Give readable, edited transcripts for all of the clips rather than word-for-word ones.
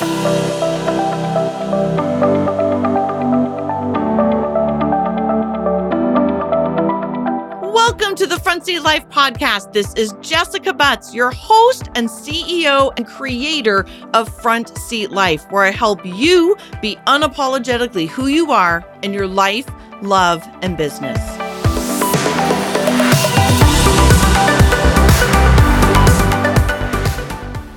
Welcome to the Front Seat Life podcast. This is Jessica Butts, your host and CEO and creator of Front Seat Life, where I help you be unapologetically who you are in your life, love, and business.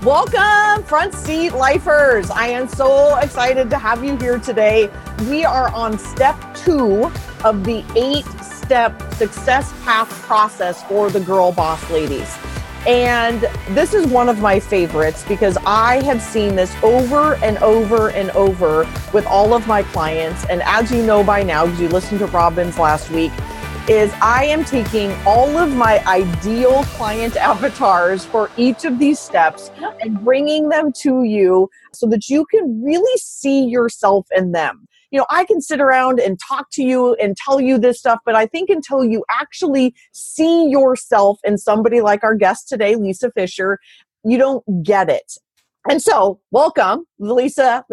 Welcome, Front Seat Lifers. I am so excited to have you here today. We are on step 2 of the 8-step success path process for the girl boss ladies. And this is one of my favorites because I have seen this over and over and over with all of my clients. And as you know by now, because you listened to Robin's last week, is I am taking all of my ideal client avatars for each of these steps and bringing them to you so that you can really see yourself in them. You know, I can sit around and talk to you and tell you this stuff, but I think until you actually see yourself in somebody like our guest today, Lisa Fischer, you don't get it. And so, welcome, Lisa.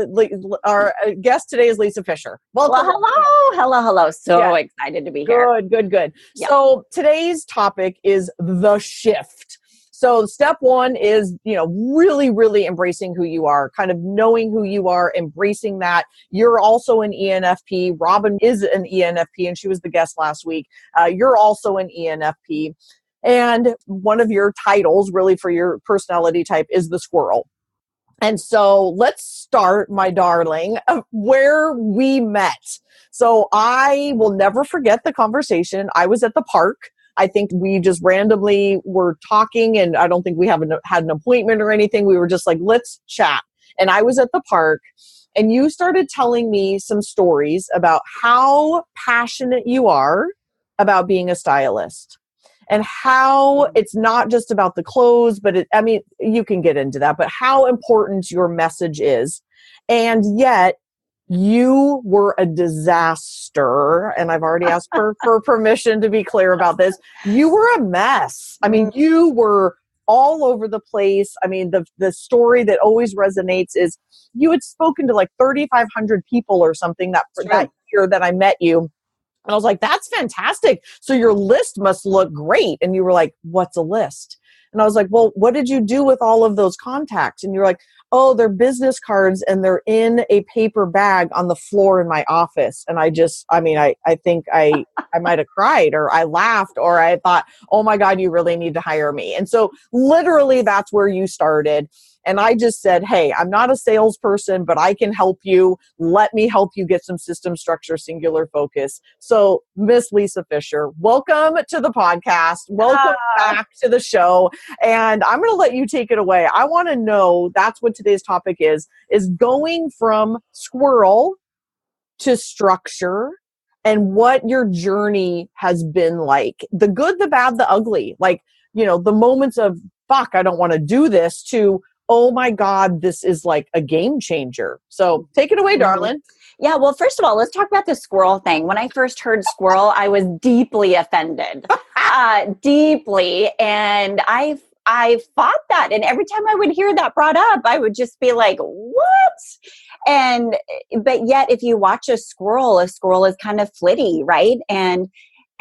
Our guest today is Lisa Fischer. Welcome. Hello. So excited to be here. Good. Yeah. So today's topic is the shift. So step 1 is, really embracing who you are, kind of knowing who you are, embracing that. You're also an ENFP. Robin is an ENFP, and she was the guest last week. You're also an ENFP. And one of your titles, really, for your personality type is the Squirrel. And so let's start, my darling, where we met. So I will never forget the conversation. I was at the park. I think we just randomly were talking, and I don't think we had an appointment or anything. We were just like, let's chat. And I was at the park, and you started telling me some stories about how passionate you are about being a stylist. And how it's not just about the clothes, but you can get into that, but how important your message is. And yet you were a disaster. And I've already asked for permission to be clear about this. You were a mess. I mean, you were all over the place. I mean, the story that always resonates is you had spoken to like 3,500 people or something that year that I met you. And I was like, that's fantastic. So your list must look great. And you were like, what's a list? And I was like, well, what did you do with all of those contacts? And you're like, oh, they're business cards and they're in a paper bag on the floor in my office. And I think I might have cried, or I laughed, or I thought, oh my God, you really need to hire me. And so literally that's where you started. And I just said, hey, I'm not a salesperson, but I can help you. Let me help you get some system structure, singular focus. So Miss Lisa Fischer, welcome to the podcast. Welcome back to the show. And I'm going to let you take it away. I want to know, that's what today's topic is going from Squirrel to structure, and what your journey has been like. The good, the bad, the ugly. Like, the moments of, fuck, I don't want to do this, to, oh my God, this is like a game changer. So take it away, darling. Yeah, well, first of all, let's talk about the squirrel thing. When I first heard squirrel, I was deeply offended, deeply. And I fought that. And every time I would hear that brought up, I would just be like, what? But yet, if you watch a squirrel is kind of flitty, right? And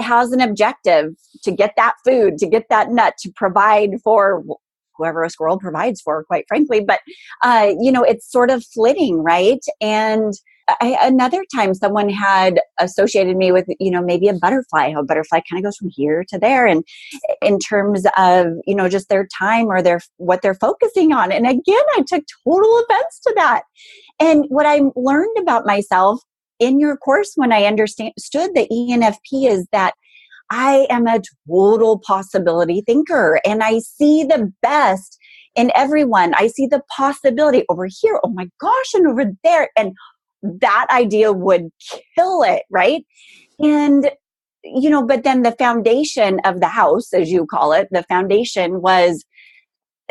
has an objective to get that food, to get that nut, to provide for whoever a squirrel provides for, quite frankly. But, it's sort of flitting, right? And another time someone had associated me with, maybe a butterfly, how a butterfly kind of goes from here to there. And in terms of, just their time or what they're focusing on. And again, I took total offense to that. And what I learned about myself in your course when I understood the ENFP is that I am a total possibility thinker, and I see the best in everyone. I see the possibility over here, oh my gosh, and over there. And that idea would kill it, right? And, but then the foundation of the house, as you call it, the foundation was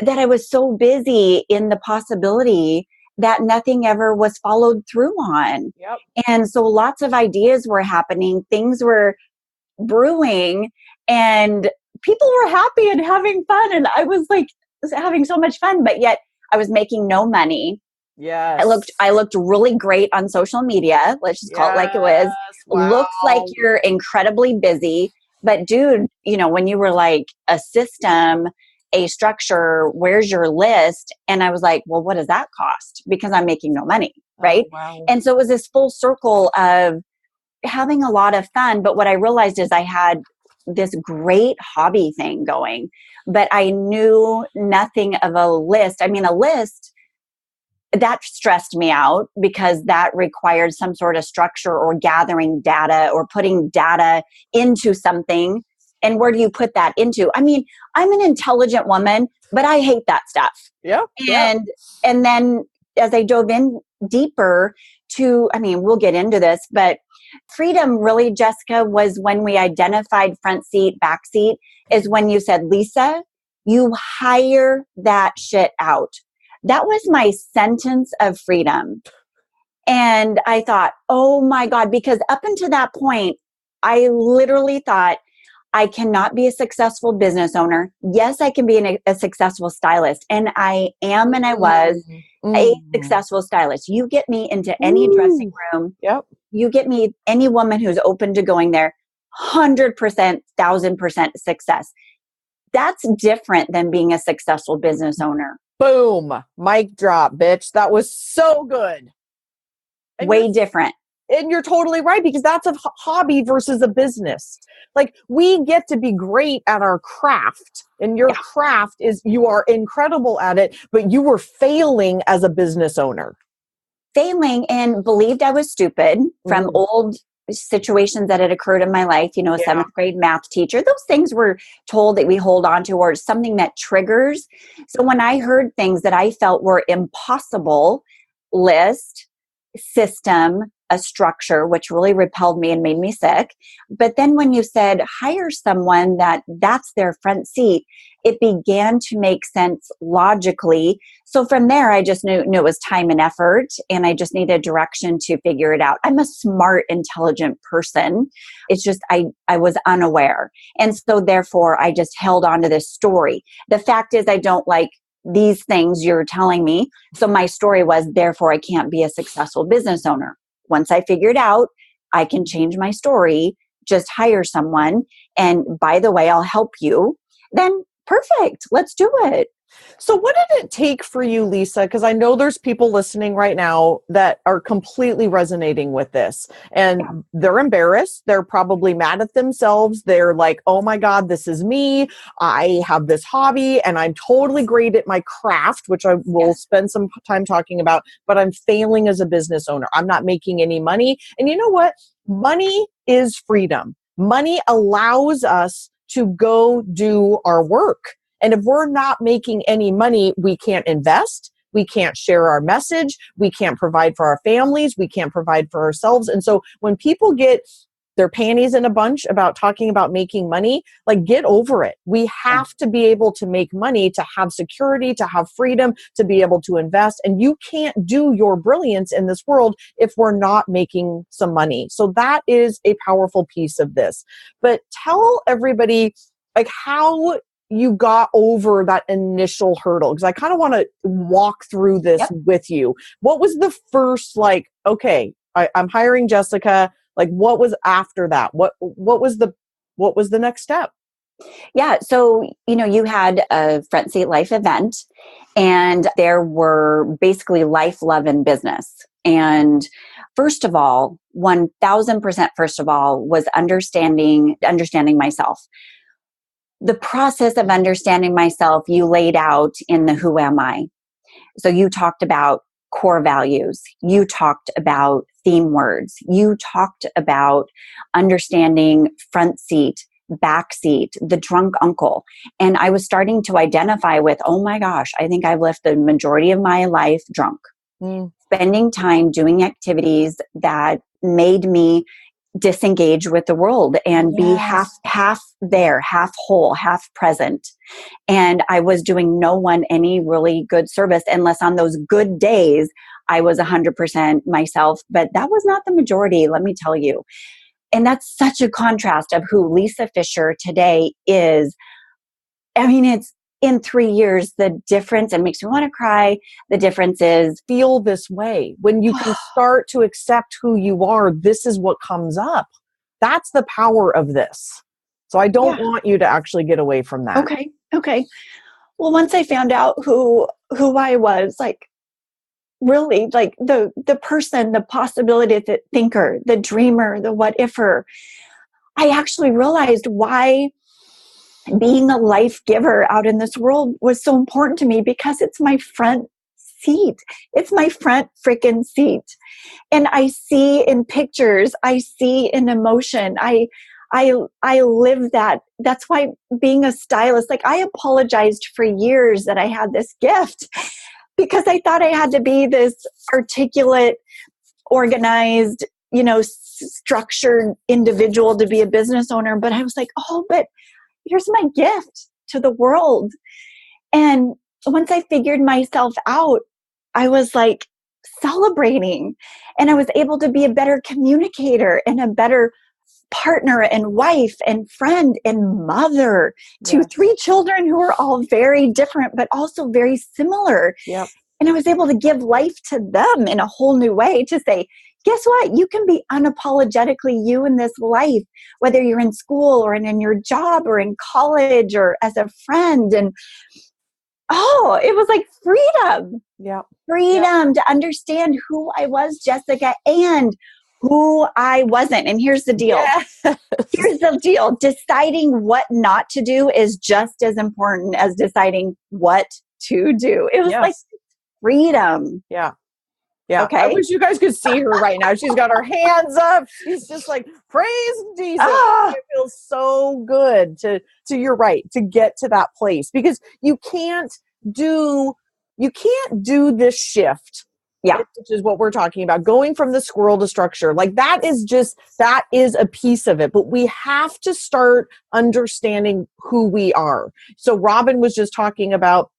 that I was so busy in the possibility that nothing ever was followed through on. Yep. And so lots of ideas were happening, things were brewing, and people were happy and having fun. And I was like having so much fun, but yet I was making no money. Yes. I looked really great on social media. Let's just call it like it was. Yes. Looks like Wow. you're incredibly busy. But dude, when you were like a system, a structure, where's your list? And I was like, well, what does that cost? Because I'm making no money. Right. Oh, wow. And so it was this full circle of having a lot of fun. But what I realized is I had this great hobby thing going, but I knew nothing of a list. I mean, a list that stressed me out because that required some sort of structure or gathering data or putting data into something. And where do you put that into? I mean, I'm an intelligent woman, but I hate that stuff. Yep. Yep. And then as I dove in deeper I mean, we'll get into this, but freedom really, Jessica, was when we identified front seat, back seat, is when you said, Lisa, you hire that shit out. That was my sentence of freedom. And I thought, oh my God, because up until that point, I literally thought, I cannot be a successful business owner. Yes, I can be a successful stylist. And I am, and I was a successful stylist. You get me into any dressing room. Yep. You get me any woman who's open to going there, 100%, 1000% success. That's different than being a successful business owner. Boom. Mic drop, bitch. That was so good. And way different. And you're totally right, because that's a hobby versus a business. Like, we get to be great at our craft, and your craft is, you are incredible at it, but you were failing as a business owner. Failing and believed I was stupid from old situations that had occurred in my life. A seventh grade math teacher. Those things were told that we hold on to, or something that triggers. So when I heard things that I felt were impossible, list, system, a structure, which really repelled me and made me sick. But then when you said hire someone that's their front seat, it began to make sense logically. So from there, I just knew it was time and effort, and I just needed direction to figure it out. I'm a smart, intelligent person. It's just I was unaware. And so therefore, I just held on to this story. The fact is, I don't like these things you're telling me. So my story was, therefore, I can't be a successful business owner. Once I figured out I can change my story, just hire someone. And by the way, I'll help you. Then perfect. Let's do it. So what did it take for you, Lisa? Because I know there's people listening right now that are completely resonating with this, and they're embarrassed. They're probably mad at themselves. They're like, oh my God, this is me. I have this hobby and I'm totally great at my craft, which I will spend some time talking about, but I'm failing as a business owner. I'm not making any money. And you know what? Money is freedom. Money allows us to go do our work. And if we're not making any money, we can't invest, we can't share our message, we can't provide for our families, we can't provide for ourselves. And so when people get their panties in a bunch about talking about making money, like, get over it. We have to be able to make money, to have security, to have freedom, to be able to invest. And you can't do your brilliance in this world if we're not making some money. So that is a powerful piece of this. But tell everybody, like, how you got over that initial hurdle, because I kind of want to walk through this with you. What was the first, like, okay, I'm hiring Jessica. Like, what was after that? What was the next step? Yeah. So, you had a front seat life event, and there were basically life, love, and business. And first of all, 1000% first of all, was understanding myself. The process of understanding myself, you laid out in the Who Am I? So you talked about core values. You talked about theme words. You talked about understanding front seat, back seat, the drunk uncle. And I was starting to identify with, oh my gosh, I think I've lived the majority of my life drunk. Spending time doing activities that made me disengage with the world and be half there, half whole, half present. And I was doing no one any really good service, unless on those good days I was 100% myself. But that was not the majority, let me tell you. And that's such a contrast of who Lisa Fischer today is. I mean, in 3 years, the difference, and makes me want to cry, the difference is feel this way. When you can start to accept who you are, this is what comes up. That's the power of this. So I don't want you to actually get away from that. Okay. Well, once I found out who I was, like, really, like the person, the possibility, the thinker, the dreamer, the what ifer, I actually realized why being a life giver out in this world was so important to me, because it's my front seat. It's my front freaking seat. And I see in pictures, I see in emotion, I live that. That's why being a stylist, like, I apologized for years that I had this gift, because I thought I had to be this articulate, organized, structured individual to be a business owner. But I was like, oh, but here's my gift to the world. And once I figured myself out, I was like celebrating, and I was able to be a better communicator and a better partner and wife and friend and mother to 3 children who are all very different, but also very similar. Yep. And I was able to give life to them in a whole new way, to say, guess what? You can be unapologetically you in this life, whether you're in school or in your job or in college or as a friend. And it was like freedom. Yeah. Freedom to understand who I was, Jessica, and who I wasn't. And here's the deal. Yes. Here's the deal. Deciding what not to do is just as important as deciding what to do. It was like freedom. Yeah. Yeah. Okay. I wish you guys could see her right now. She's got her hands up. She's just like, praise Jesus. It feels so good to you're right, to get to that place, because you can't do this shift. Yeah. Which is what we're talking about. Going from the squirrel to structure. Like, that is a piece of it. But we have to start understanding who we are. So Robin was just talking about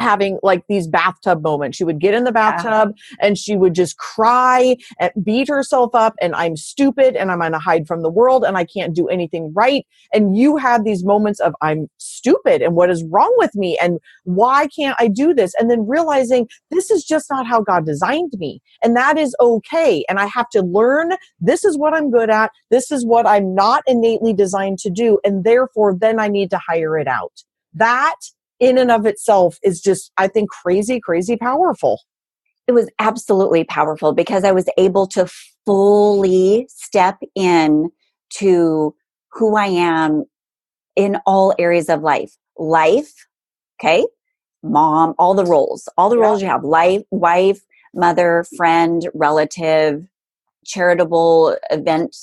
having like these bathtub moments. She would get in the bathtub and she would just cry and beat herself up, and I'm stupid and I'm going to hide from the world and I can't do anything right. And you have these moments of, I'm stupid and what is wrong with me and why can't I do this? And then realizing this is just not how God designed me, and that is okay. And I have to learn, this is what I'm good at. This is what I'm not innately designed to do. And therefore then I need to hire it out. That in and of itself is just, I think, crazy, crazy powerful. It was absolutely powerful, because I was able to fully step in to who I am in all areas of life. Okay? Mom, all the roles you have, life, wife, mother, friend, relative, charitable event,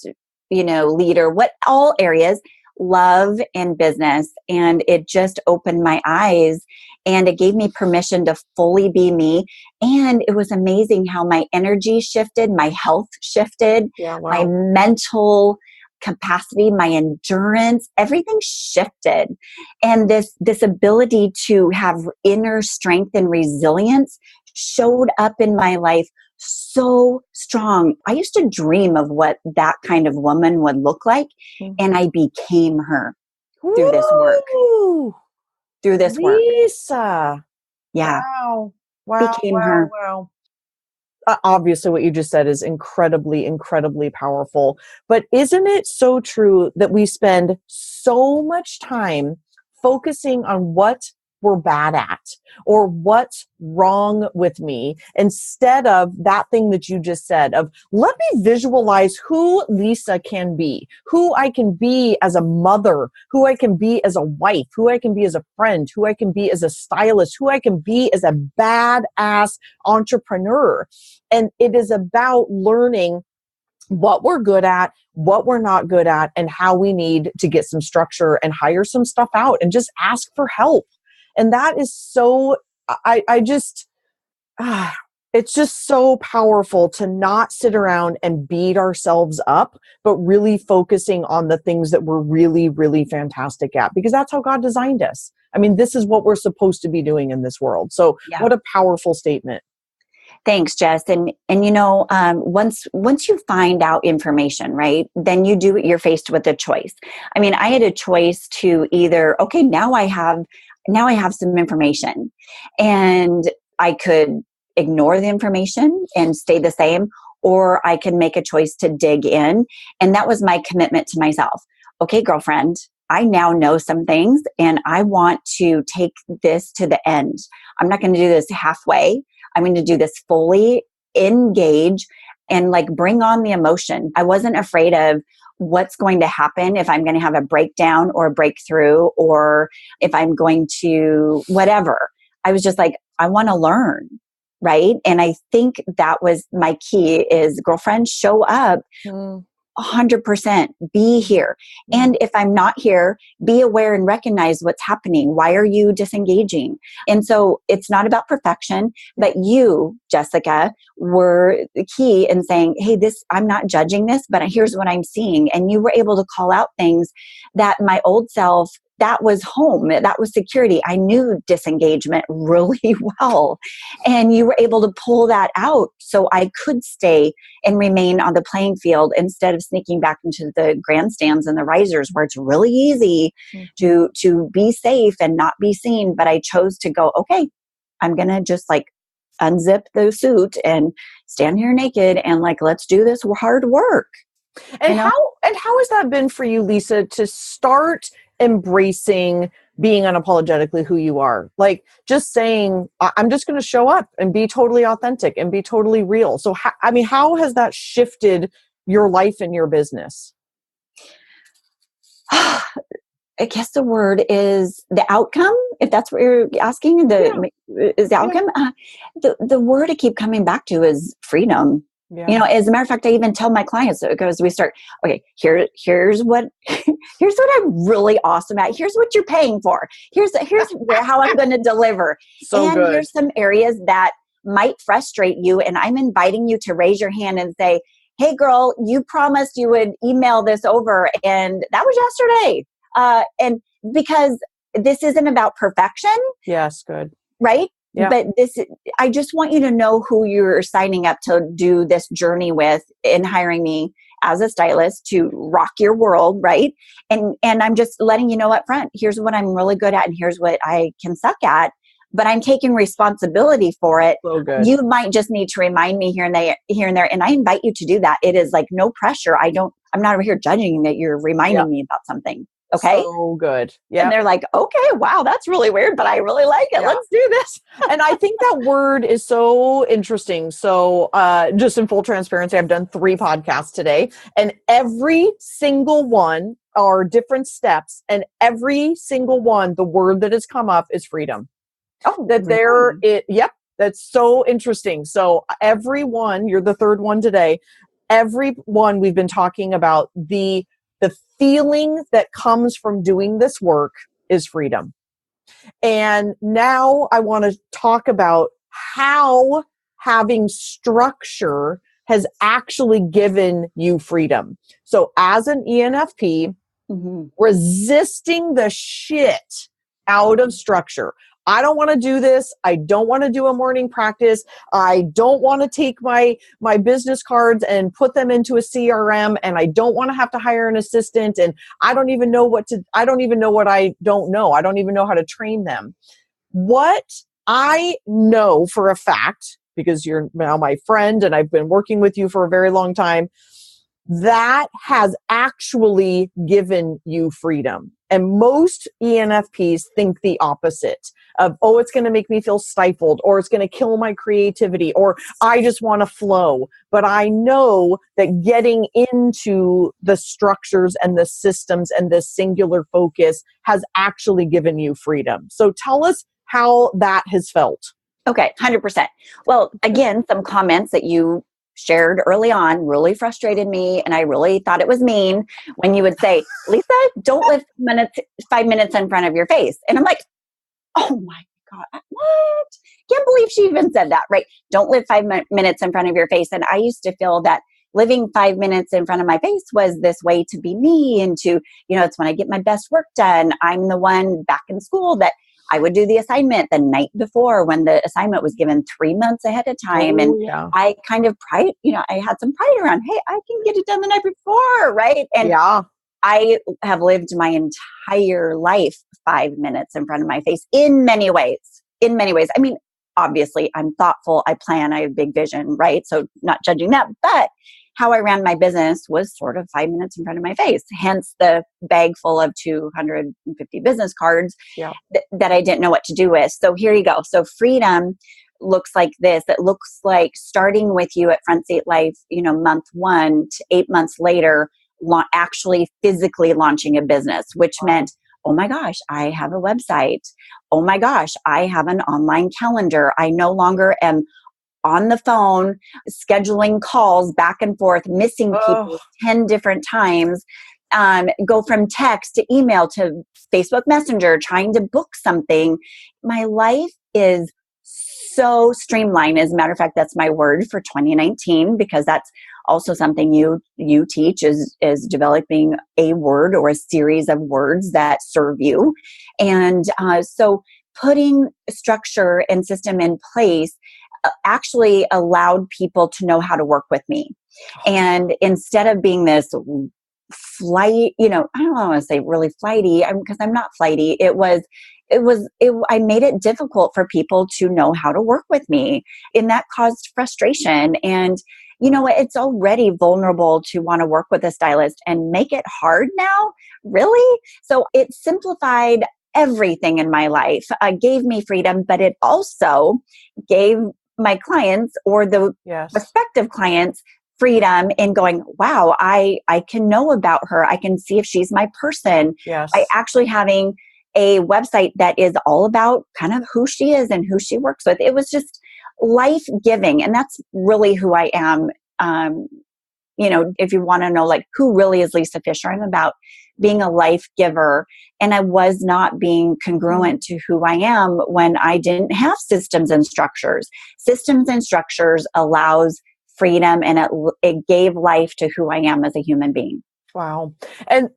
leader, all areas, love and business. And it just opened my eyes, and it gave me permission to fully be me. And it was amazing how my energy shifted, my health shifted, my mental capacity, my endurance, everything shifted. And this ability to have inner strength and resilience showed up in my life so strong. I used to dream of what that kind of woman would look like, and I became her through this work. Lisa. Yeah. Wow. Became her. Wow. Obviously, what you just said is incredibly, incredibly powerful. But isn't it so true that we spend so much time focusing on what we're bad at or what's wrong with me, instead of that thing that you just said of, let me visualize who Lisa can be, who I can be as a mother, who I can be as a wife, who I can be as a friend, who I can be as a stylist, who I can be as a badass entrepreneur. And it is about learning what we're good at, what we're not good at, and how we need to get some structure and hire some stuff out and just ask for help. And that is so, it's just so powerful to not sit around and beat ourselves up, but really focusing on the things that we're really, really fantastic at, because that's how God designed us. I mean, this is what we're supposed to be doing in this world. So what a powerful statement. Thanks, Jess. And once you find out information, right, then you're faced with a choice. I mean, I had a choice to either, okay, now now I have some information, and I could ignore the information and stay the same, or I can make a choice to dig in. And that was my commitment to myself. Okay, girlfriend, I now know some things and I want to take this to the end. I'm not going to do this halfway. I'm going to do this fully, engage, and like bring on the emotion. I wasn't afraid of what's going to happen if I'm going to have a breakdown or a breakthrough, or if I'm going to whatever. I was just like, I want to learn. Right. And I think that was my key is, girlfriend, show up 100%, be here. And if I'm not here, be aware and recognize what's happening. Why are you disengaging? And so it's not about perfection, but you, Jessica, were the key in saying, hey, I'm not judging this, but here's what I'm seeing. And you were able to call out things that my old self, that was home, that was security. I knew disengagement really well. And you were able to pull that out so I could stay and remain on the playing field instead of sneaking back into the grandstands and the risers where it's really easy to be safe and not be seen. But I chose to go, okay, I'm going to just like unzip the suit and stand here naked and like, let's do this hard work. And how has that been for you, Lisa, to start embracing being unapologetically who you are? Like just saying, I'm just going to show up and be totally authentic and be totally real. So, how has that shifted your life and your business? I guess the word is the outcome, if that's what you're asking. Is the outcome? The word I keep coming back to is freedom. Yeah. As a matter of fact, I even tell my clients, because we start, okay, here's what I'm really awesome at. Here's what you're paying for. Here's how I'm going to deliver. Good. Here's some areas that might frustrate you. And I'm inviting you to raise your hand and say, hey girl, you promised you would email this over. And that was yesterday. And because this isn't about perfection. Yes. Good. Right. Yeah. But I just want you to know who you're signing up to do this journey with in hiring me as a stylist to rock your world, right? And I'm just letting you know up front, here's what I'm really good at and here's what I can suck at, but I'm taking responsibility for it. So good. You might just need to remind me here and there, and I invite you to do that. It is like no pressure. I'm not over here judging that you're reminding me about something. Okay. So good. Yeah. And they're like, okay, wow, that's really weird, but I really like it. Yeah. Let's do this. And I think that word is so interesting. So just in full transparency, I've done 3 podcasts today, and every single one are different steps. And every single one, the word that has come up is freedom. Oh, really? Yep. That's so interesting. So everyone, you're the 3rd one today. Everyone, we've been talking about the feeling that comes from doing this work is freedom. And now I want to talk about how having structure has actually given you freedom. So as an ENFP, resisting the shit out of structure. I don't want to do this. I don't want to do a morning practice. I don't want to take my business cards and put them into a CRM, and I don't want to have to hire an assistant, and I don't even know what I don't even know what I don't know. I don't even know how to train them. What I know for a fact, because you're now my friend and I've been working with you for a very long time, that has actually given you freedom. And most ENFPs think the opposite of, oh, it's going to make me feel stifled, or it's going to kill my creativity, or I just want to flow. But I know that getting into the structures and the systems and the singular focus has actually given you freedom. So tell us how that has felt. Okay, 100%. Well, again, some comments that you shared early on really frustrated me, and I really thought it was mean when you would say, Lisa, don't live 5 minutes in front of your face. And I'm like, oh my God, what? Can't believe she even said that, right? Don't live 5 minutes in front of your face. And I used to feel that living 5 minutes in front of my face was this way to be me and to, it's when I get my best work done. I'm the one back in school that I would do the assignment the night before when the assignment was given 3 months ahead of time. I kind of I had some pride around, hey, I can get it done the night before, right? And I have lived my entire life 5 minutes in front of my face in many ways. In many ways. I mean, obviously, I'm thoughtful. I plan. I have big vision, right? So not judging that. But how I ran my business was sort of 5 minutes in front of my face. Hence the bag full of 250 business cards that I didn't know what to do with. So here you go. So freedom looks like this. It looks like starting with you at Front Seat Life, month 1 to 8 months later, actually physically launching a business, which meant, oh my gosh, I have a website. Oh my gosh, I have an online calendar. I no longer am on the phone, scheduling calls back and forth, missing people 10 different times, go from text to email to Facebook Messenger, trying to book something. My life is so streamlined. As a matter of fact, that's my word for 2019, because that's also something you teach is developing a word or a series of words that serve you. And so putting structure and system in place actually allowed people to know how to work with me. And instead of being this flight, I don't want to say really flighty, because I'm not flighty. I made it difficult for people to know how to work with me, and that caused frustration. And it's already vulnerable to want to work with a stylist, and make it hard now, really? So it simplified everything in my life, gave me freedom, but it also gave my clients or the prospective clients freedom in going, wow, I can know about her. I can see if she's my person. By actually having a website that is all about kind of who she is and who she works with. It was just life-giving. And that's really who I am. If you want to know like who really is Lisa Fischer, I'm about being a life giver. And I was not being congruent to who I am when I didn't have systems and structures. Systems and structures allows freedom, and it gave life to who I am as a human being. Wow. And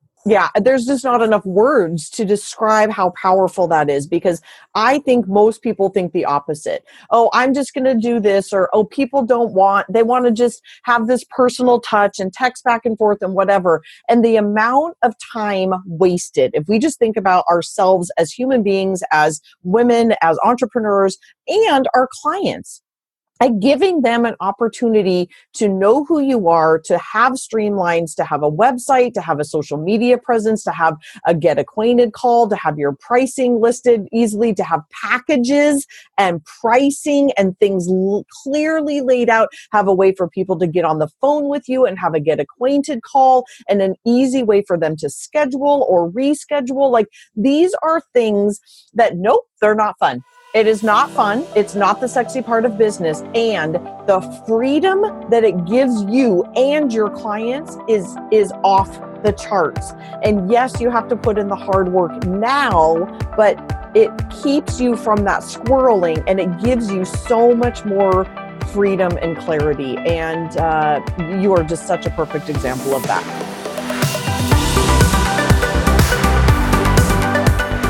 there's just not enough words to describe how powerful that is, because I think most people think the opposite. Oh, I'm just going to do this, or, oh, people they want to just have this personal touch and text back and forth and whatever. And the amount of time wasted, if we just think about ourselves as human beings, as women, as entrepreneurs, and our clients, like giving them an opportunity to know who you are, to have streamlines, to have a website, to have a social media presence, to have a get acquainted call, to have your pricing listed easily, to have packages and pricing and things clearly laid out, have a way for people to get on the phone with you and have a get acquainted call, and an easy way for them to schedule or reschedule. Like, these are things that, nope, they're not fun. It is not fun. It's not the sexy part of business. And the freedom that it gives you and your clients is off the charts. And yes, you have to put in the hard work now, but it keeps you from that squirreling, and it gives you so much more freedom and clarity. And you are just such a perfect example of that.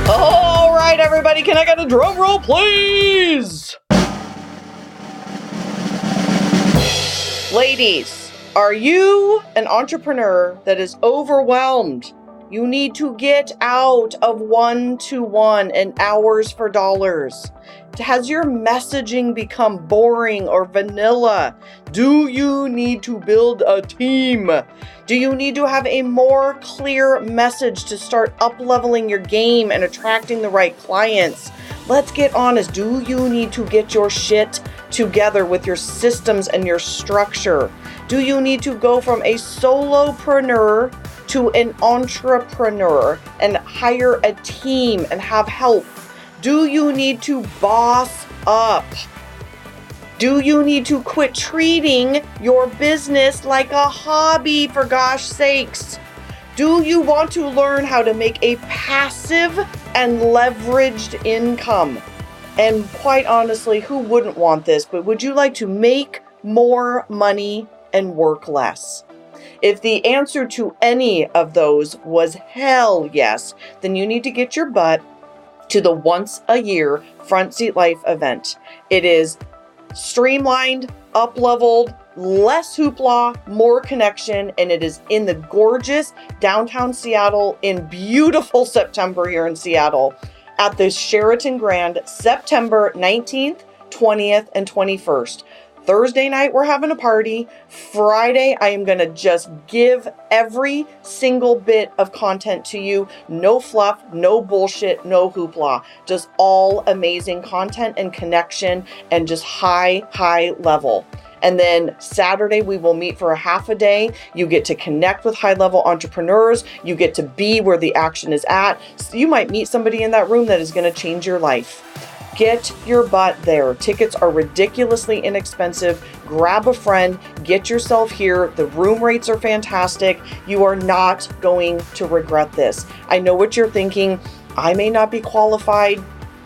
All right, everybody, can I get a drum roll, please? Ladies, are you an entrepreneur that is overwhelmed? You need to get out of one-to-one and hours for dollars. Has your messaging become boring or vanilla? Do you need to build a team? Do you need to have a more clear message to start up-leveling your game and attracting the right clients? Let's get honest. Do you need to get your shit together with your systems and your structure? Do you need to go from a solopreneur to an entrepreneur and hire a team and have help? Do you need to boss up? Do you need to quit treating your business like a hobby, for gosh sakes? Do you want to learn how to make a passive and leveraged income? And quite honestly, who wouldn't want this? But would you like to make more money and work less? If the answer to any of those was hell yes, then you need to get your butt to the once a year Front Seat Life event. It is streamlined, up-leveled, less hoopla, more connection, and it is in the gorgeous downtown Seattle in beautiful September here in Seattle at the Sheraton Grand, September 19th, 20th, and 21st. Thursday night, we're having a party. Friday, I am going to just give every single bit of content to you. No fluff, no bullshit, no hoopla. Just all amazing content and connection and just high level. And then Saturday, we will meet for a half a day. You get to connect with high-level entrepreneurs. You get to be where the action is at. So you might meet somebody in that room that is going to change your life. Get your butt there. Tickets are ridiculously inexpensive. Grab a friend, get yourself here. The room rates are fantastic. You are not going to regret this. I know what you're thinking. I may not be qualified.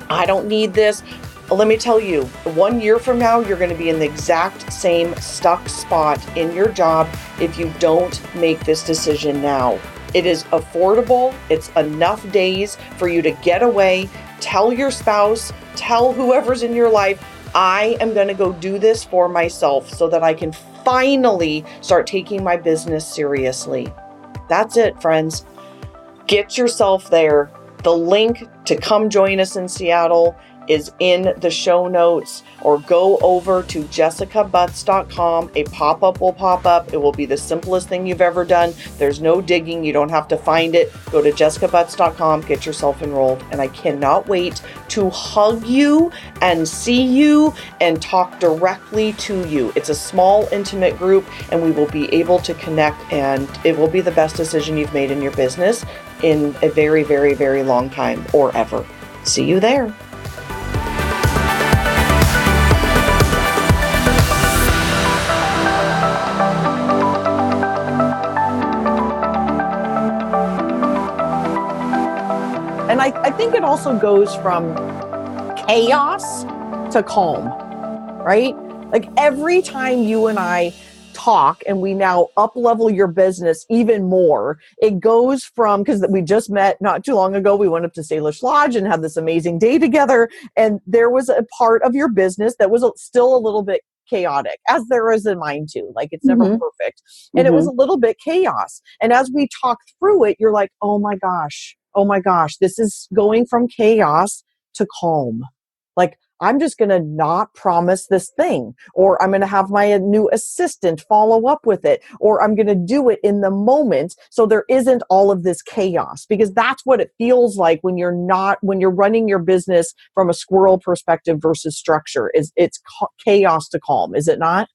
I don't need this. Let me tell you, 1 year from now, you're going to be in the exact same stuck spot in your job if you don't make this decision now. It is affordable. It's enough days for you to get away. Tell your spouse, tell whoever's in your life, I am going to go do this for myself so that I can finally start taking my business seriously. That's it, friends. Get yourself there. The link to come join us in Seattle is in the show notes, or go over to jessicabutts.com. A pop-up will pop up. It will be the simplest thing you've ever done. There's no digging. You don't have to find it. Go to jessicabutts.com, get yourself enrolled. And I cannot wait to hug you and see you and talk directly to you. It's a small, intimate group, and we will be able to connect, and it will be the best decision you've made in your business in a very, very, very long time, or ever. See you there. And I think it also goes from chaos to calm, right? Like every time you and I talk and we now up-level your business even more, it goes from, because we just met not too long ago, we went up to Salish Lodge and had this amazing day together, and there was a part of your business that was still a little bit chaotic, as there is in mine too. Like it's never perfect. And it was a little bit chaos. And as we talk through it, you're like, oh my gosh, this is going from chaos to calm. Like, I'm just going to not promise this thing, or I'm going to have my new assistant follow up with it, or I'm going to do it in the moment. So there isn't all of this chaos, because that's what it feels like when you're running your business from a squirrel perspective versus structure. It's chaos to calm. Is it not?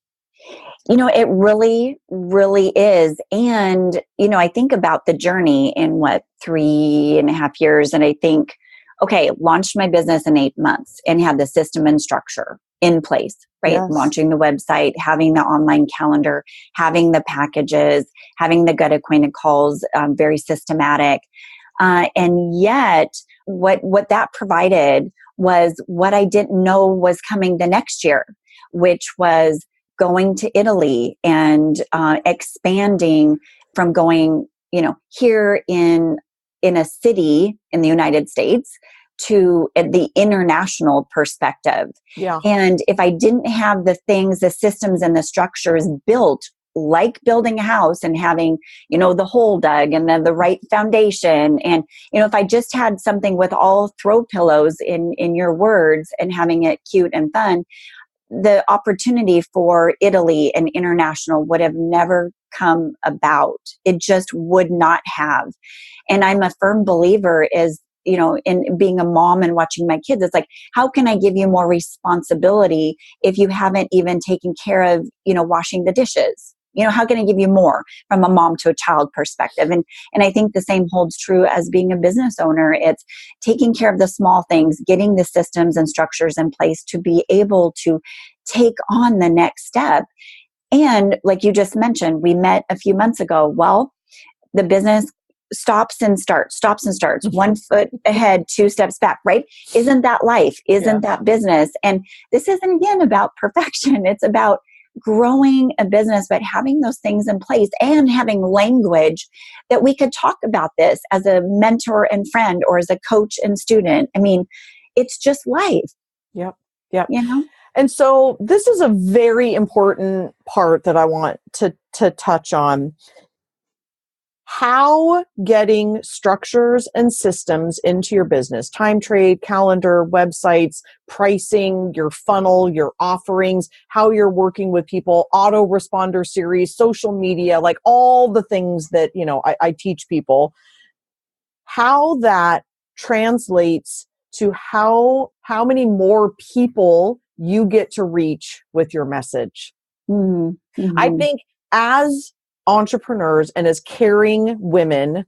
You know, it really, really is. And, you know, I think about the journey in 3.5 years. And I think, okay, launched my business in 8 months and had the system and structure in place, right? Yes. Launching the website, having the online calendar, having the packages, having the gut acquainted calls, very systematic. And yet what that provided was what I didn't know was coming the next year, which was going to Italy and expanding from going, here in a city in the United States to the international perspective. Yeah. And if I didn't have the things, the systems and the structures built, like building a house and having, the hole dug and then the right foundation. And, if I just had something with all throw pillows in your words and having it cute and fun, the opportunity for Italy and international would have never come about. It just would not have. And I'm a firm believer in being a mom and watching my kids. It's like, how can I give you more responsibility if you haven't even taken care of, washing the dishes? How can I give you more from a mom to a child perspective? And I think the same holds true as being a business owner. It's taking care of the small things, getting the systems and structures in place to be able to take on the next step. And like you just mentioned, we met a few months ago. Well, the business stops and starts, 1 foot ahead, 2 steps back, right? Isn't that life? Isn't that business? And this isn't, again, about perfection. It's about growing a business, but having those things in place and having language that we could talk about this as a mentor and friend or as a coach and student. I mean, it's just life. Yep. And so this is a very important part that I want to touch on. How getting structures and systems into your business, time trade, calendar, websites, pricing, your funnel, your offerings, how you're working with people, autoresponder series, social media, like all the things that, I teach people, how that translates to how many more people you get to reach with your message. Mm-hmm. I think as entrepreneurs and as caring women,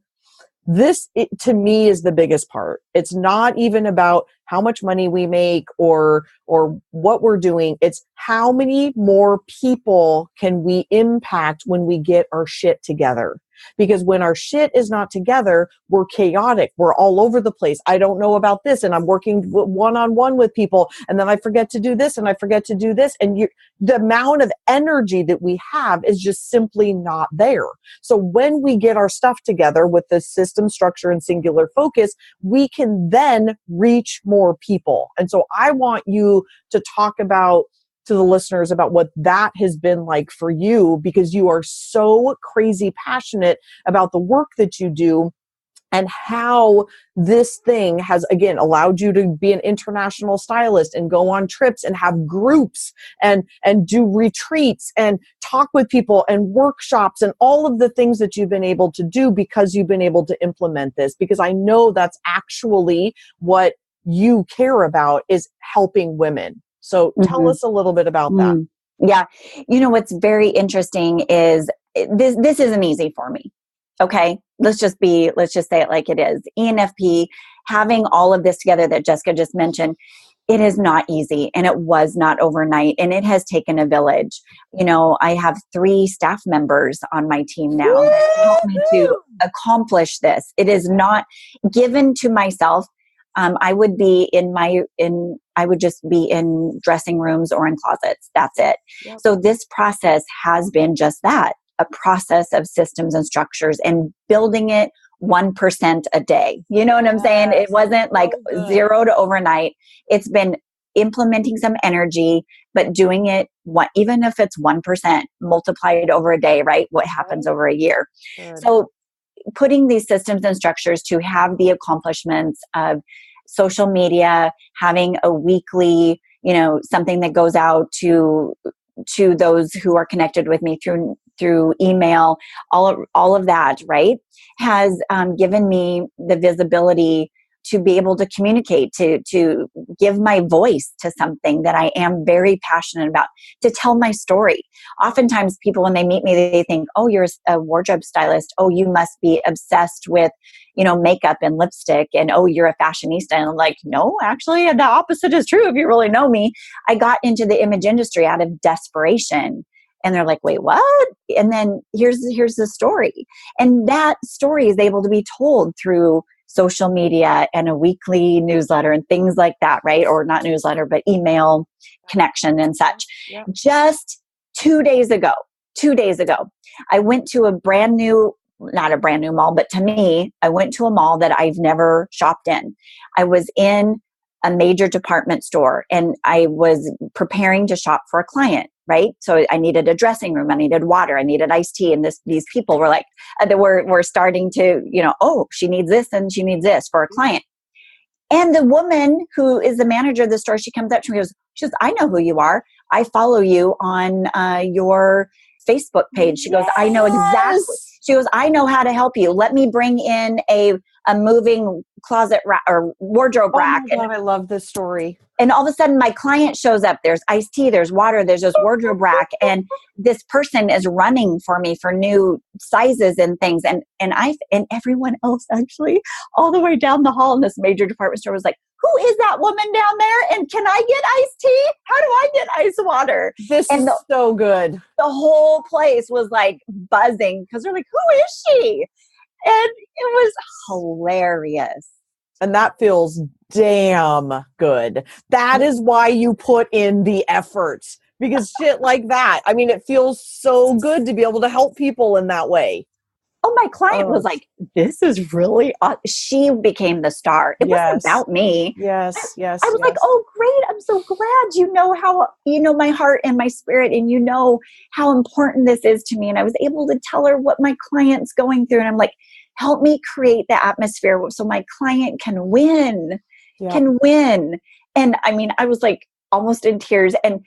this to me is the biggest part. It's not even about how much money we make or what we're doing. It's how many more people can we impact when we get our shit together. Because when our shit is not together, we're chaotic. We're all over the place. I don't know about this, and I'm working one-on-one with people, and then I forget to do this, and I forget to do this. And the amount of energy that we have is just simply not there. So when we get our stuff together with the system structure and singular focus, we can then reach more people. And so I want you to talk about to the listeners about what that has been like for you, because you are so crazy passionate about the work that you do and how this thing has, again, allowed you to be an international stylist and go on trips and have groups and do retreats and talk with people and workshops and all of the things that you've been able to do because you've been able to implement this. Because I know that's actually what you care about, is helping women. So tell us a little bit about that. Yeah. What's very interesting is this isn't easy for me. Okay. Let's just say it like it is. ENFP, having all of this together that Jessica just mentioned, it is not easy, and it was not overnight, and it has taken a village. I have 3 staff members on my team now that help me to accomplish this. It is not given to myself. I would just be in dressing rooms or in closets. That's it. Yep. So this process has been just that, a process of systems and structures and building it 1% a day. You know what I'm saying? It wasn't like 0 to overnight. It's been implementing some energy, but doing it, even if it's 1%, multiplied over a day, right? What happens over a year? Good. So putting these systems and structures to have the accomplishments of social media, having a weekly, something that goes out to those who are connected with me through email, all of that, right, has given me the visibility to be able to communicate, to give my voice to something that I am very passionate about, to tell my story. Oftentimes people, when they meet me, they think, oh, you're a wardrobe stylist. Oh, you must be obsessed with, makeup and lipstick. And oh, you're a fashionista. And I'm like, no, actually the opposite is true. If you really know me, I got into the image industry out of desperation. And they're like, wait, what? And then here's the story. And that story is able to be told through social media and a weekly newsletter and things like that, right? Or not newsletter, but email connection and such. Yeah. Just 2 days ago, I went to not a brand new mall, but to me, I went to a mall that I've never shopped in. I was in a major department store and I was preparing to shop for a client, right? So I needed a dressing room, I needed water, I needed iced tea. And these people were like, we're starting to, oh, she needs this and she needs this for a client. And the woman who is the manager of the store, she comes up to me and she goes, I know who you are. I follow you on your Facebook page. She goes, I know exactly. She goes, I know how to help you. Let me bring in a moving closet or wardrobe rack. Oh my God, I love this story. And all of a sudden my client shows up. There's iced tea, there's water, there's this wardrobe rack. And this person is running for me for new sizes and things. And everyone else actually all the way down the hall in this major department store was like, who is that woman down there? And can I get iced tea? How do I get ice water? This is so good. The whole place was like buzzing because they're like, who is she? And it was hilarious. And that feels damn good. That is why you put in the effort, because shit like that, I mean, it feels so good to be able to help people in that way. Oh, my client was like, this is really, she became the star. It wasn't Yes. about me. Yes. Yes. I was like, Yes. oh, great. I'm so glad you know how, you know, my heart and my spirit, and you know how important this is to me. And I was able to tell her what my client's going through. And I'm like, help me create the atmosphere so my client can win, Yeah. can win. And I mean, I was like almost in tears. And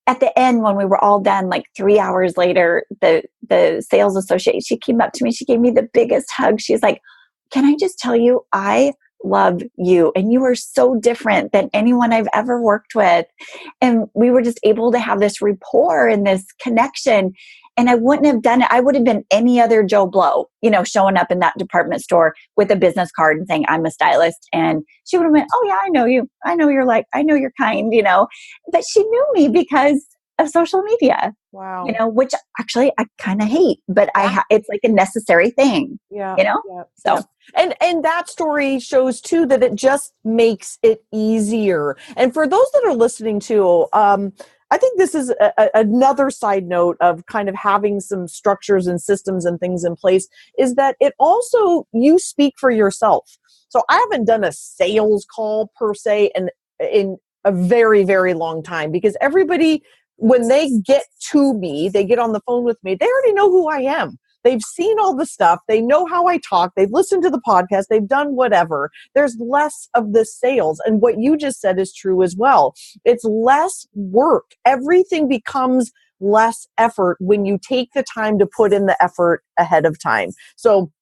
at the end, when we were all done, like 3 hours later, the sales associate, she came up to me, she gave me the biggest hug. She's like, can I just tell you, I love you, and you are so different than anyone I've ever worked with. And we were just able to have this rapport and this connection. And I wouldn't have done it. I would have been any other Joe Blow, you know, showing up in that department store with a business card and saying, I'm a stylist. And she would have went, oh yeah, I know you. I know you're kind, you know, but she knew me because of social media. Wow. You know, which actually I kind of hate, but it's like a necessary thing, Yeah. you know? Yeah. So, yeah. And that story shows too that it just makes it easier. And for those that are listening to, I think this is another side note of kind of having some structures and systems and things in place, is that it also, you speak for yourself. So I haven't done a sales call per se in a very, very long time, because everybody, when they get to me, they get on the phone with me, they already know who I am. They've seen all the stuff. They know how I talk. They've listened to the podcast. They've done whatever. There's less of the sales. And what you just said is true as well. It's less work. Everything becomes less effort when you take the time to put in the effort ahead of time. So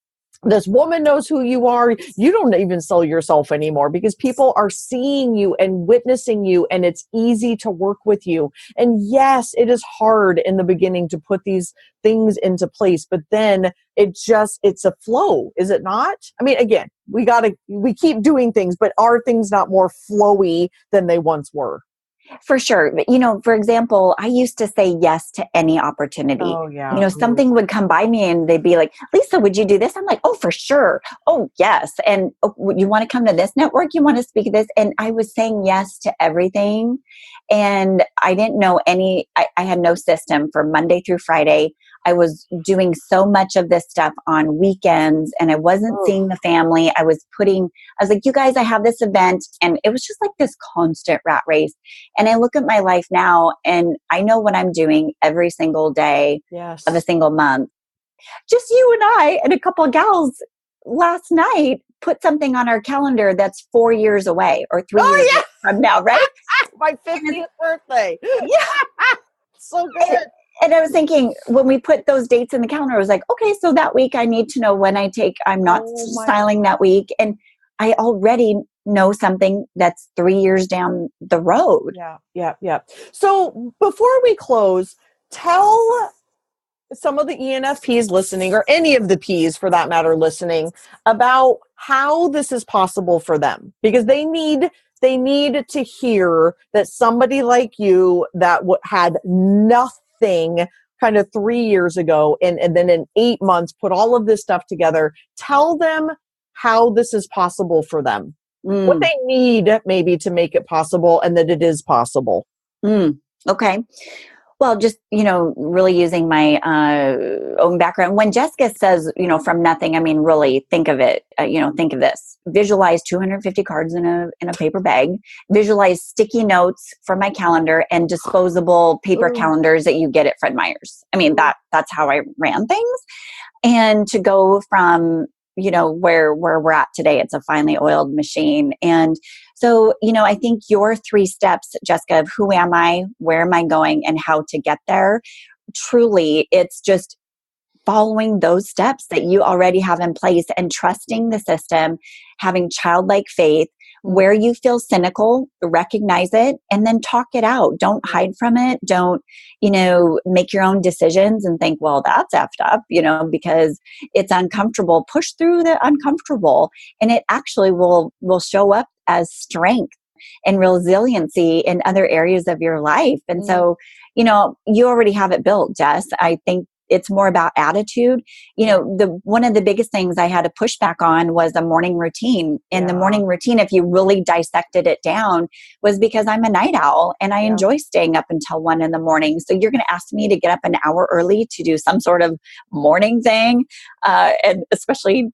this woman knows who you are. You don't even sell yourself anymore because people are seeing you and witnessing you, and it's easy to work with you. And yes, it is hard in the beginning to put these things into place, but then it's a flow, is it not? I mean, again, we keep doing things, but are things not more flowy than they once were? for sure. But, you know, for example, I used to say yes to any opportunity. Oh, yeah. You know, something would come by me and they'd be like, Lisa, would you do this? I'm like, oh, for sure. Oh, yes. And you want to come to this network? You want to speak this? And I was saying yes to everything. And I didn't know I had no system for Monday through Friday. I was doing so much of this stuff on weekends, and I wasn't seeing the family. I was like, you guys, I have this event. And it was just like this constant rat race. And I look at my life now and I know what I'm doing every single day Yes. of a single month. Just you and I and a couple of gals last night put something on our calendar that's 4 years away or 3 years from now, right? My 50th birthday. Yeah. So good. And I was thinking, when we put those dates in the calendar, I was like, okay, so that week I need to know when I'm not styling that week. And I already know something that's 3 years down the road. Yeah. So before we close, tell some of the ENFPs listening, or any of the Ps for that matter listening, about how this is possible for them, because they need to hear that somebody like you that had nothing kind of 3 years ago, and then in 8 months put all of this stuff together. Tell them how this is possible for them, what they need maybe to make it possible, and that it is possible. Okay. Well, just, you know, really using my own background. When Jessica says, you know, from nothing, I mean, really think of it, think of this. Visualize 250 cards in a paper bag. Visualize sticky notes from my calendar and disposable paper calendars that you get at Fred Meyer's. I mean, that's how I ran things. And to go from, you know, where we're at today, it's a finely oiled machine. And so, you know, I think your 3 steps, Jessica, of who am I, where am I going, and how to get there, truly, it's just following those steps that you already have in place and trusting the system, having childlike faith. Where you feel cynical, recognize it, and then talk it out. Don't hide from it. Don't, you know, make your own decisions and think, well, that's effed up, you know, because it's uncomfortable. Push through the uncomfortable, and it actually will show up as strength and resiliency in other areas of your life. And so, you know, you already have it built, Jess. I think it's more about attitude. One of the biggest things I had to push back on was the morning routine. And the morning routine, if you really dissected it down, was because I'm a night owl and I enjoy staying up until 1 a.m. So you're going to ask me to get up an hour early to do some sort of morning thing. And especially,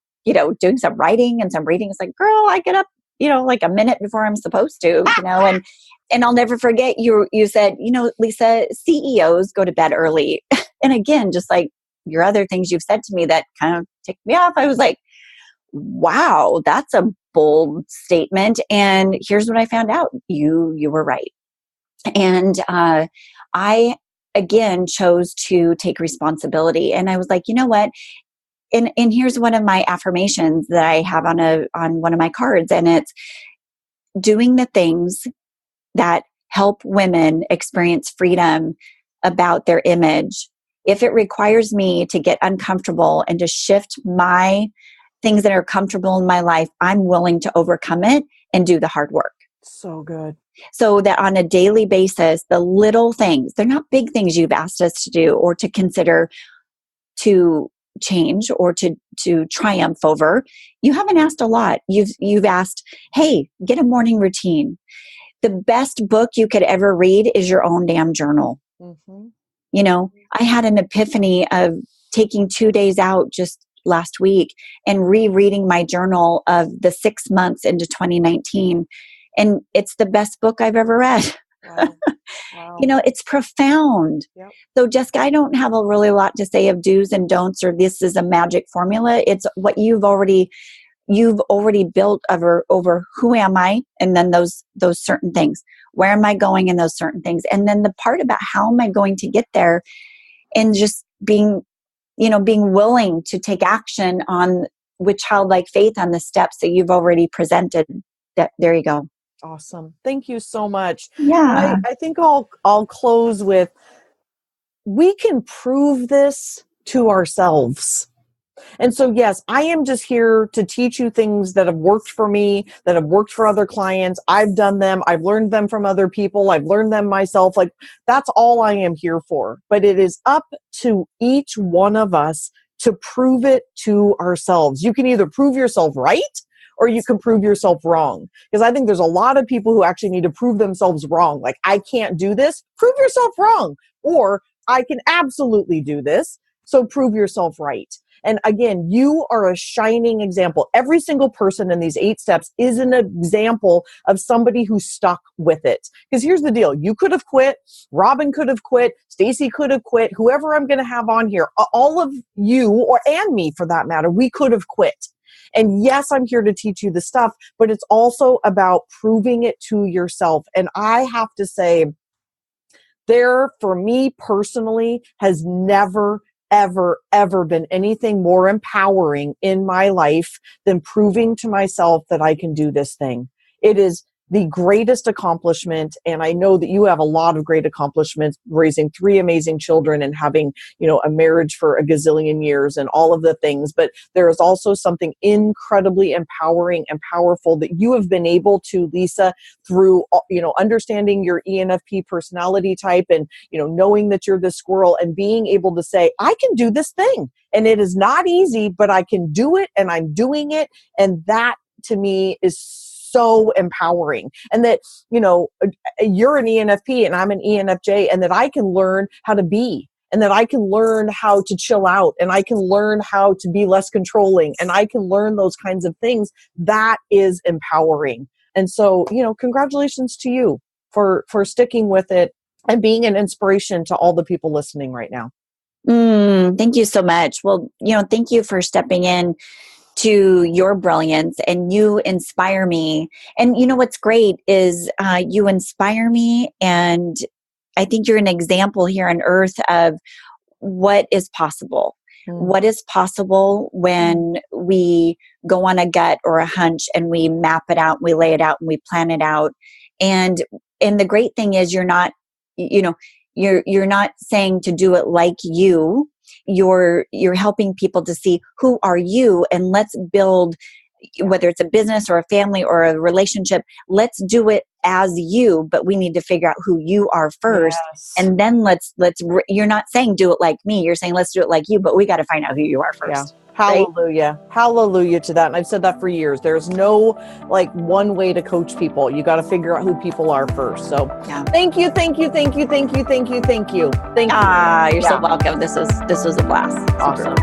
doing some writing and some reading. It's like, girl, I get up, like a minute before I'm supposed to, and I'll never forget you said, Lisa, CEOs go to bed early. And again, just like your other things you've said to me that kind of ticked me off, I was like, wow, that's a bold statement. And here's what I found out. You were right. And I, again, chose to take responsibility. And I was like, you know what? And here's one of my affirmations that I have on one of my cards. And it's doing the things that help women experience freedom about their image. If it requires me to get uncomfortable and to shift my things that are comfortable in my life, I'm willing to overcome it and do the hard work. So good. So that on a daily basis, the little things, they're not big things you've asked us to do or to consider to change or to triumph over. You haven't asked a lot. You've asked, hey, get a morning routine. The best book you could ever read is your own damn journal. Mm-hmm. I had an epiphany of taking 2 days out just last week and rereading my journal of the 6 months into 2019. And it's the best book I've ever read. Wow. Wow. It's profound. Yep. So Jessica, I don't have a really lot to say of do's and don'ts, or this is a magic formula. It's what you've already built over who am I? And then those certain things. Where am I going in those certain things? And then the part about how am I going to get there, and just being willing to take action on with childlike faith on the steps that you've already presented. There you go. Awesome. Thank you so much. Yeah. I think I'll close with, we can prove this to ourselves. And so, yes, I am just here to teach you things that have worked for me, that have worked for other clients. I've done them. I've learned them from other people. I've learned them myself. Like, that's all I am here for. But it is up to each one of us to prove it to ourselves. You can either prove yourself right, or you can prove yourself wrong. Because I think there's a lot of people who actually need to prove themselves wrong. Like, I can't do this. Prove yourself wrong. Or I can absolutely do this. So prove yourself right. And again, you are a shining example. Every single person in these 8 steps is an example of somebody who stuck with it. Because here's the deal. You could have quit. Robin could have quit. Stacy could have quit. Whoever I'm going to have on here, all of you, and me for that matter, we could have quit. And yes, I'm here to teach you the stuff, but it's also about proving it to yourself. And I have to say, there, for me personally, has never, ever been anything more empowering in my life than proving to myself that I can do this thing. It is the greatest accomplishment. And I know that you have a lot of great accomplishments, raising 3 amazing children and having, a marriage for a gazillion years and all of the things. But there is also something incredibly empowering and powerful that you have been able to, Lisa, through, understanding your ENFP personality type and, knowing that you're the squirrel and being able to say, I can do this thing. And it is not easy, but I can do it and I'm doing it. And that to me is so empowering. And that, you're an ENFP and I'm an ENFJ, and that I can learn how to be, and that I can learn how to chill out, and I can learn how to be less controlling, and I can learn those kinds of things. That is empowering. And so, congratulations to you for sticking with it and being an inspiration to all the people listening right now. Thank you so much. Well, thank you for stepping in to your brilliance, and you inspire me. And what's great is you inspire me, and I think you're an example here on earth of what is possible. What is possible when we go on a gut or a hunch and we map it out, we lay it out, and we plan it out. And the great thing is you're not saying to do it like you. You're helping people to see who are you, and let's build whether it's a business or a family or a relationship, let's do it as you, but we need to figure out who you are first. Yes. And then you're not saying do it like me. You're saying let's do it like you, but we got to find out who you are first. Hallelujah. Right? Hallelujah to that. And I've said that for years. There's no one way to coach people. You got to figure out who people are first. So thank you. You're so welcome. This was a blast. Awesome.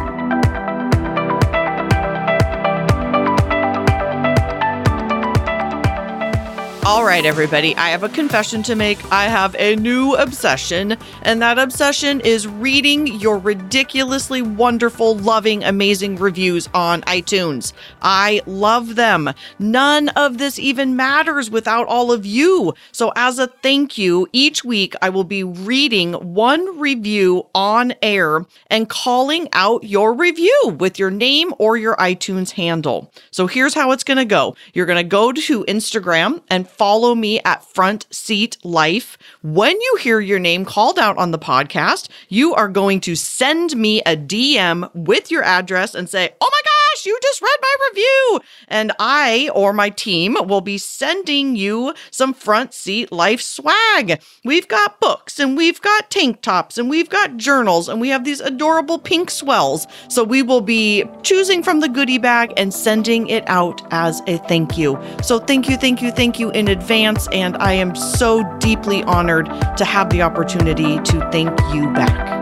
All right, everybody, I have a confession to make. I have a new obsession, and that obsession is reading your ridiculously wonderful, loving, amazing reviews on iTunes. I love them. None of this even matters without all of you. So as a thank you, each week I will be reading one review on air and calling out your review with your name or your iTunes handle. So here's how it's going to go. You're going to go to Instagram and follow me at Front Seat Life. When you hear your name called out on the podcast, you are going to send me a DM with your address and say, "Oh my gosh, you just read my review." And I or my team will be sending you some Front Seat Life swag. We've got books and we've got tank tops and we've got journals and we have these adorable pink swells. So we will be choosing from the goodie bag and sending it out as a thank you. So thank you in advance. And I am so deeply honored to have the opportunity to thank you back.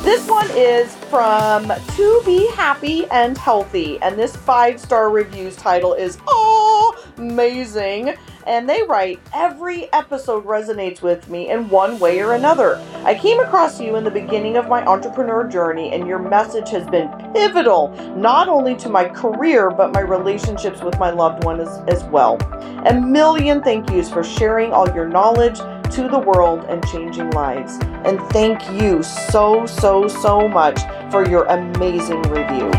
This one is from To Be Happy and Healthy, and this 5-star review's title is amazing. And they write, "Every episode resonates with me in one way or another. I came across you in the beginning of my entrepreneur journey, and your message has been pivotal, not only to my career, but my relationships with my loved ones as well. A million thank yous for sharing all your knowledge to the world and changing lives. And thank you so much for your amazing review."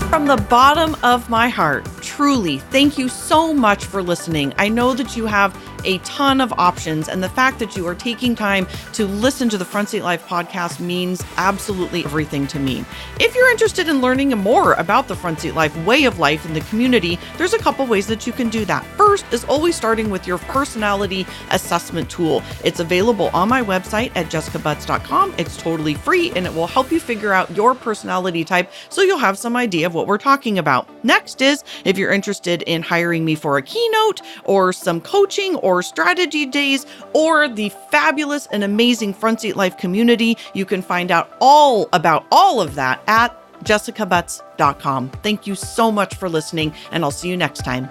From the bottom of my heart, truly, thank you so much for listening. I know that you have a ton of options, and the fact that you are taking time to listen to the Front Seat Life podcast means absolutely everything to me. If you're interested in learning more about the Front Seat Life way of life in the community, there's a couple ways that you can do that. First is always starting with your personality assessment tool. It's available on my website at jessicabutts.com. It's totally free, and it will help you figure out your personality type so you'll have some idea of what we're talking about. Next is, if you're interested in hiring me for a keynote or some coaching or strategy days or the fabulous and amazing Front Seat Life community, you can find out all about all of that at jessicabutts.com. Thank you so much for listening, and I'll see you next time.